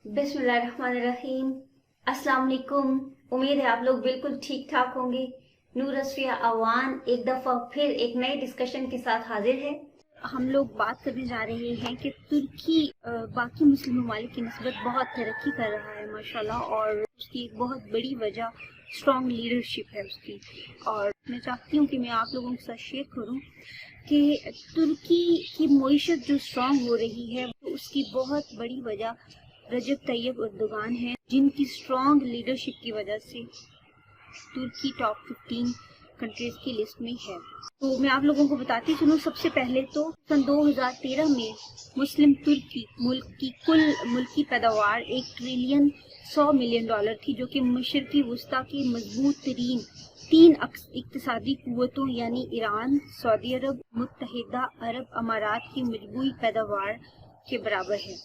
बिस्मिल्लाहिर्रहमानिर्रहीम। अस्सलाम वालेकुम। उम्मीद है आप लोग बिल्कुल ठीक ठाक होंगे। नूर असफिया अवान एक दफ़ा फिर एक नए डिस्कशन के साथ हाजिर है। हम लोग बात करने जा रहे हैं कि तुर्की बाकी मुस्लिम ममालिक की निस्बत बहुत तरक्की कर रहा है माशाल्लाह, और उसकी एक बहुत बड़ी वजह स्ट्रॉन्ग लीडरशिप है उसकी। और मैं चाहती हूँ कि मैं आप लोगों के साथ शेयर करूँ कि तुर्की की मईशत जो स्ट्रॉन्ग हो रही है उसकी बहुत बड़ी वजह रजब तैयब एर्दोगान है, जिनकी स्ट्रॉन्ग लीडरशिप की वजह से तुर्की टॉप 15 कंट्रीज की लिस्ट में है। तो मैं आप लोगों को बताती चलूँ। सबसे पहले तो सन 2013 में मुस्लिम तुर्की मुल्क की कुल मुल्की पैदावार 1 ट्रिलियन 100 मिलियन डॉलर थी, जो कि मशरकी वस्ता की मजबूत तरीन 3 इक्तिसादी कुव्वतों यानी ईरान, सऊदी अरब, मुत्तहिदा अरब अमारात की मजबूरी पैदावार के बराबर है।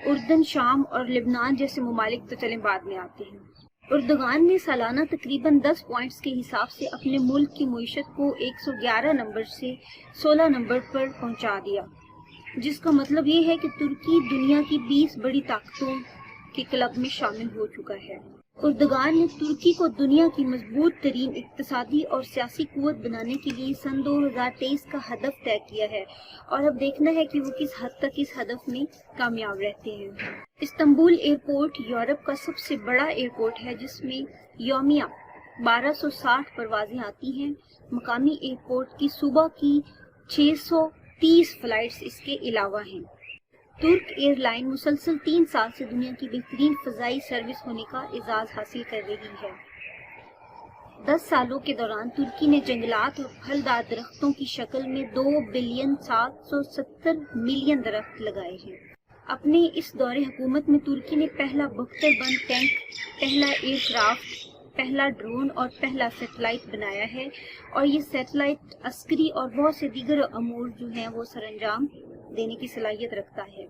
उर्दन, शाम और लेबनान जैसे ममालिक तो चलें बाद में आते हैं। एर्दोगान ने सालाना तकरीबन 10 पॉइंट्स के हिसाब से अपने मुल्क की मईशत को 111 नंबर से 16 नंबर पर पहुंचा दिया, जिसका मतलब ये है कि तुर्की दुनिया की 20 बड़ी ताकतों के क्लब में शामिल हो चुका है। एर्दोगान ने तुर्की को दुनिया की मजबूत तरीन इक्तिसादी और सियासी कुव्वत बनाने के लिए सन 2023 का हदफ तय किया है, और अब देखना है कि वो किस हद तक इस हदफ में कामयाब रहते हैं। इस्तांबुल एयरपोर्ट यूरोप का सबसे बड़ा एयरपोर्ट है, जिसमें यौमिया 1260 परवाजें आती हैं। मकामी एयरपोर्ट की सुबह की 630 फ्लाइट्स इसके अलावा हैं। तुर्क एयरलाइन मुसलसल 3 साल से दुनिया की बेहतरीन फजाई सर्विस होने का एजाज हासिल कर रही है। 10 सालों के दौरान तुर्की ने जंगलात और फलदार दरख्तों की शक्ल में 2 बिलियन 770 मिलियन दरख्त लगाए हैं। अपने इस दौरे हुकूमत में तुर्की ने पहला बख्तरबंद टैंक, पहला एयरक्राफ्ट, पहला ड्रोन और पहला सैटेलाइट बनाया है, और ये सैटेलाइट अस्करी और बहुत से दीगर अमूर जो हैं वो सरंजाम देने की सलाहियत रखता है।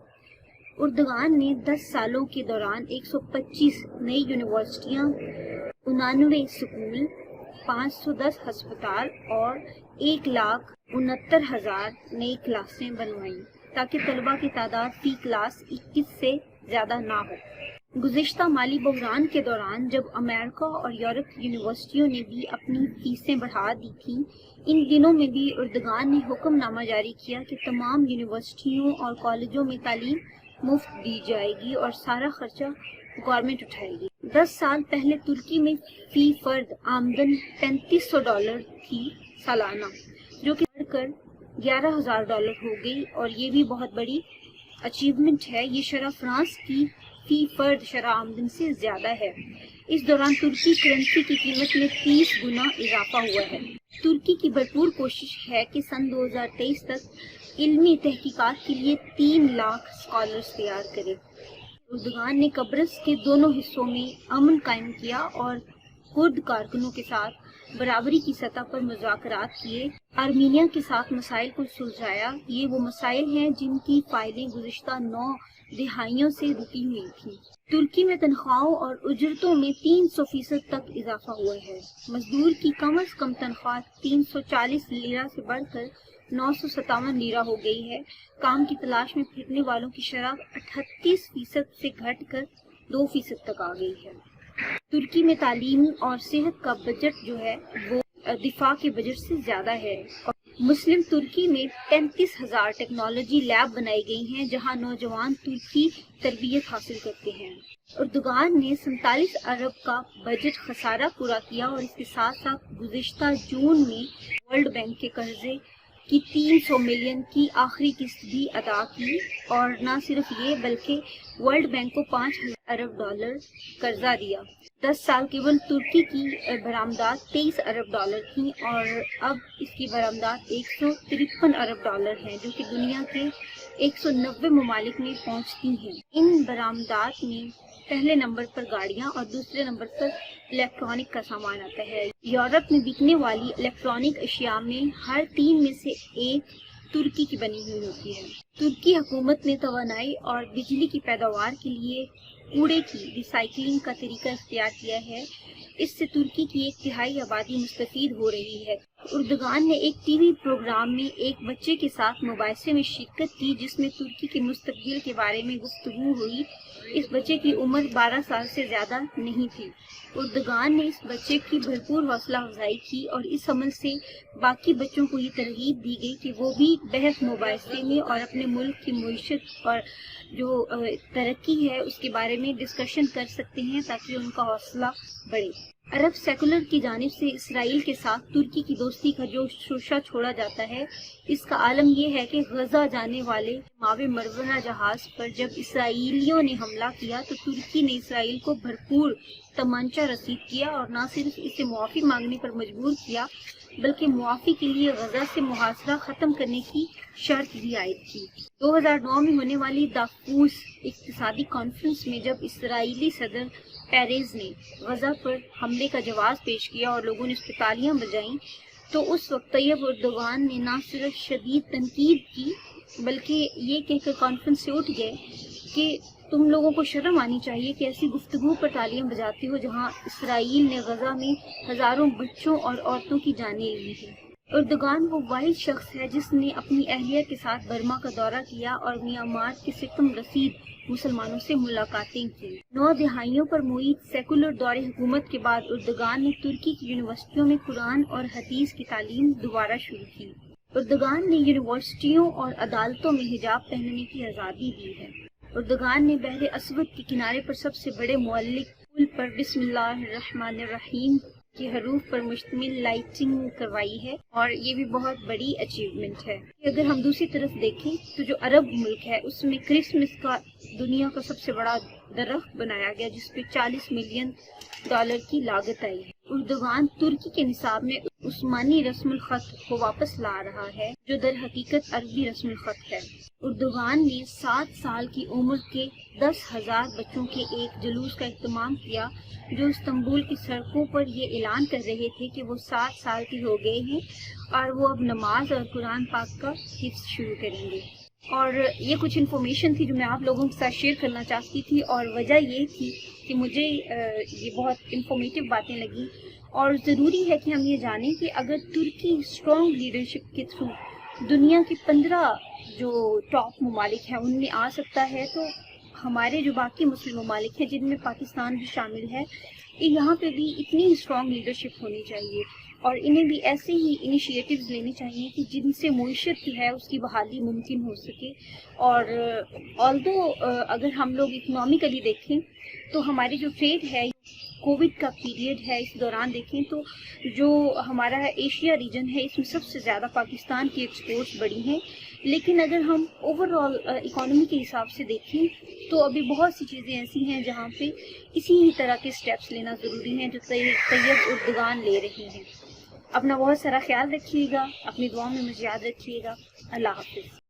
एर्दोगान ने 10 सालों के दौरान 125 नई यूनिवर्सिटियां, 89 स्कूल, 510 अस्पताल और 1,69,000 नई क्लासें बनवाई, ताकि तलबा की तादाद फी क्लास 21 से ज्यादा ना हो। गुज़िश्ता माली बहरान के दौरान जब अमेरिका और यूरोप की यूनिवर्सिटियों ने भी अपनी फीसें बढ़ा दी थी, इन दिनों में भी एर्दोगान ने हुक्मनामा जारी किया कि तमाम यूनिवर्सिटियों और कॉलेजों में तालीम मुफ्त दी जाएगी और सारा खर्चा गवर्नमेंट उठाएगी। 10 साल पहले तुर्की में फी फर्द आमदन $3500 थी सालाना, जो कि बढ़कर $11,000 हो गई, और ये भी बहुत बड़ी अचीवमेंट है। ये शरह फ्रांस की फी फर्द शरह आमदन से ज्यादा है। इस दौरान तुर्की करेंसी की कीमत में 30 गुना इजाफा हुआ है। तुर्की की भरपूर कोशिश है कि सन 2023 तक इल्मी तहकीकात के लिए 3 लाख स्कॉलर्स तैयार करे। एर्दोगान ने कब्रस के दोनों हिस्सों में अमन कायम किया और कुर्द कारकुनों के साथ बराबरी की सतह पर मुज़ाकरात किए। आर्मीनिया के साथ मसाइल को सुलझाया। ये वो मसाइल हैं जिनकी फाइलें गुज़िश्ता 9 दिहाइयों से रुकी हुई थी। तुर्की में तनख्वाहों और उजरतों में 300% तक इजाफा हुआ है। मजदूर की कम से कम तनख्वाह 340 लीरा से बढ़कर 957 लीरा हो गई है। काम की तलाश में फिरने वालों की शरह 38% से घटकर 2% तक आ गई है। तुर्की में तालीम और सेहत का बजट जो है वो दिफा के बजट से ज्यादा है। और मुस्लिम तुर्की में 35,000 टेक्नोलॉजी लैब बनाई गई हैं, जहां नौजवान तुर्की तरबियत हासिल करते हैं। एर्दोगान ने 47 अरब का बजट खसारा पूरा किया, और इसके साथ साथ गुज़िश्ता जून में वर्ल्ड बैंक के कर्जे की 300 मिलियन की आखिरी किस्त भी अदा की। और न सिर्फ ये बल्कि वर्ल्ड बैंक को $5,000 अरब कर्जा दिया। 10 साल केवल तुर्की की बरामदात $23 अरब थी, और अब इसकी बरामदात $153 अरब हैं, जो कि दुनिया के 190 ममालिक में पहुंचती हैं। इन बरामदात में पहले नंबर पर गाड़ियां और दूसरे नंबर पर इलेक्ट्रॉनिक का सामान आता है। यूरोप में बिकने वाली इलेक्ट्रॉनिक अशिया में हर 3 में से 1 तुर्की की बनी हुई होती है। तुर्की हुकूमत ने तवानाई और बिजली की पैदावार के लिए कूड़े की रिसाइकलिंग का तरीका इख्तियार किया है। इससे तुर्की की 1/3 आबादी मुस्तफीद हो रही है। اردگان نے ایک ٹی وی پروگرام میں ایک بچے کے ساتھ مباحثے میں شرکت کی جس میں ترکی کے مستقبل کے بارے میں گفتگو ہوئی۔ اس بچے کی عمر 12 سال سے زیادہ نہیں تھی۔ اردگان نے اس بچے کی بھرپور حوصلہ افزائی کی اور اس عمل سے باقی بچوں کو یہ ترغیب دی گئی کہ وہ بھی بحث مباحثے میں اور اپنے ملک کی معیشت اور جو ترقی ہے اس کے بارے میں ڈسکشن کر سکتے ہیں تاکہ ان کا حوصلہ بڑھے۔ عرب سیکولر کی جانب سے اسرائیل کے ساتھ ترکی کی دوستی کا جو شوشہ چھوڑا جاتا ہے، اس کا عالم یہ ہے کہ غزہ جانے والے ماو مروہ جہاز پر جب اسرائیلیوں نے حملہ کیا تو ترکی نے اسرائیل کو بھرپور تمانچہ رسید کیا اور نہ صرف اسے معافی مانگنے پر مجبور کیا بلکہ معافی کے لیے غزہ سے محاصرہ ختم کرنے کی شرط بھی عائد کی۔ 2009 میں ہونے والی دافوس اقتصادی کانفرنس میں جب اسرائیلی صدر پیریز نے غزہ پر حملے کا جواز پیش کیا اور لوگوں نے اس پہ تالیاں بجائیں تو اس وقت طیب اردگان نے نہ صرف شدید تنقید کی بلکہ یہ کہہ کر کانفرنس سے اٹھ گئے کہ تم لوگوں کو شرم آنی چاہیے کہ ایسی گفتگو پر تالیاں بجاتے ہو جہاں اسرائیل نے غزہ میں ہزاروں بچوں اور عورتوں کی جانیں لی ہیں۔ اردگان وہ واحد شخص ہے جس نے اپنی اہلیہ کے ساتھ برما کا دورہ کیا اور میانمار کے ستم رسید مسلمانوں سے ملاقاتیں کی۔ 9 دہائیوں پر محیط سیکولر دور حکومت کے بعد اردگان نے ترکی کی یونیورسٹیوں میں قرآن اور حدیث کی تعلیم دوبارہ شروع کی۔ اردگان نے یونیورسٹیوں اور عدالتوں میں حجاب پہننے کی آزادی دی ہے۔ اردگان نے بحر اسود کے کنارے پر سب سے بڑے معلق پل پر بسم اللہ الرحمن الرحیم کے حروف پر مشتمل لائٹنگ کروائی ہے اور یہ بھی بہت بڑی اچیومنٹ ہے۔ اگر ہم دوسری طرف دیکھیں تو جو عرب ملک ہے اس میں کرسمس کا دنیا کا سب سے بڑا درخت بنایا گیا جس پہ $40 ملین کی لاگت آئی ہے۔ اردگان ترکی کے نصاب میں عثمانی رسم الخط کو واپس لا رہا ہے جو در حقیقت عربی رسم الخط ہے۔ اردگان نے 7 سال کی عمر کے 10,000 بچوں کے ایک جلوس کا اہتمام کیا جو استنبول کی سڑکوں پر یہ اعلان کر رہے تھے کہ وہ 7 سال کے ہو گئے ہیں اور وہ اب نماز اور قرآن پاک کا حفظ شروع کریں گے۔ اور یہ کچھ انفارمیشن تھی جو میں آپ لوگوں کے ساتھ شیئر کرنا چاہتی تھی اور وجہ یہ تھی کہ مجھے یہ بہت انفارمیٹیو باتیں لگیں اور ضروری ہے کہ ہم یہ جانیں کہ اگر ترکی اسٹرانگ لیڈرشپ کے تھرو دنیا کے 15 جو ٹاپ ممالک ہیں ان میں آ سکتا ہے تو ہمارے جو باقی مسلم ممالک ہیں جن میں پاکستان بھی شامل ہے یہاں پہ بھی اتنی اسٹرانگ لیڈرشپ ہونی چاہیے اور انہیں بھی ایسے ہی انیشیٹیوز لینے چاہیے کہ جن سے معیشت کی ہے اس کی بحالی ممکن ہو سکے۔ اور آلدو اگر ہم لوگ اکنامیکلی دیکھیں تو ہماری جو ٹریڈ ہے کووڈ کا پیریڈ ہے اس دوران دیکھیں تو جو ہمارا ایشیا ریجن ہے اس میں سب سے زیادہ پاکستان کی ایکسپورٹس بڑی ہیں، لیکن اگر ہم اوور آل اکانومی کے حساب سے دیکھیں تو ابھی بہت سی چیزیں ایسی ہیں جہاں پہ اسی ہی طرح کے سٹیپس لینا ضروری ہیں جو طیب اردگان لے رہے ہیں۔ اپنا بہت سارا خیال رکھیے گا، اپنی دعاؤں میں مجھے یاد رکھیے گا۔ اللہ حافظ۔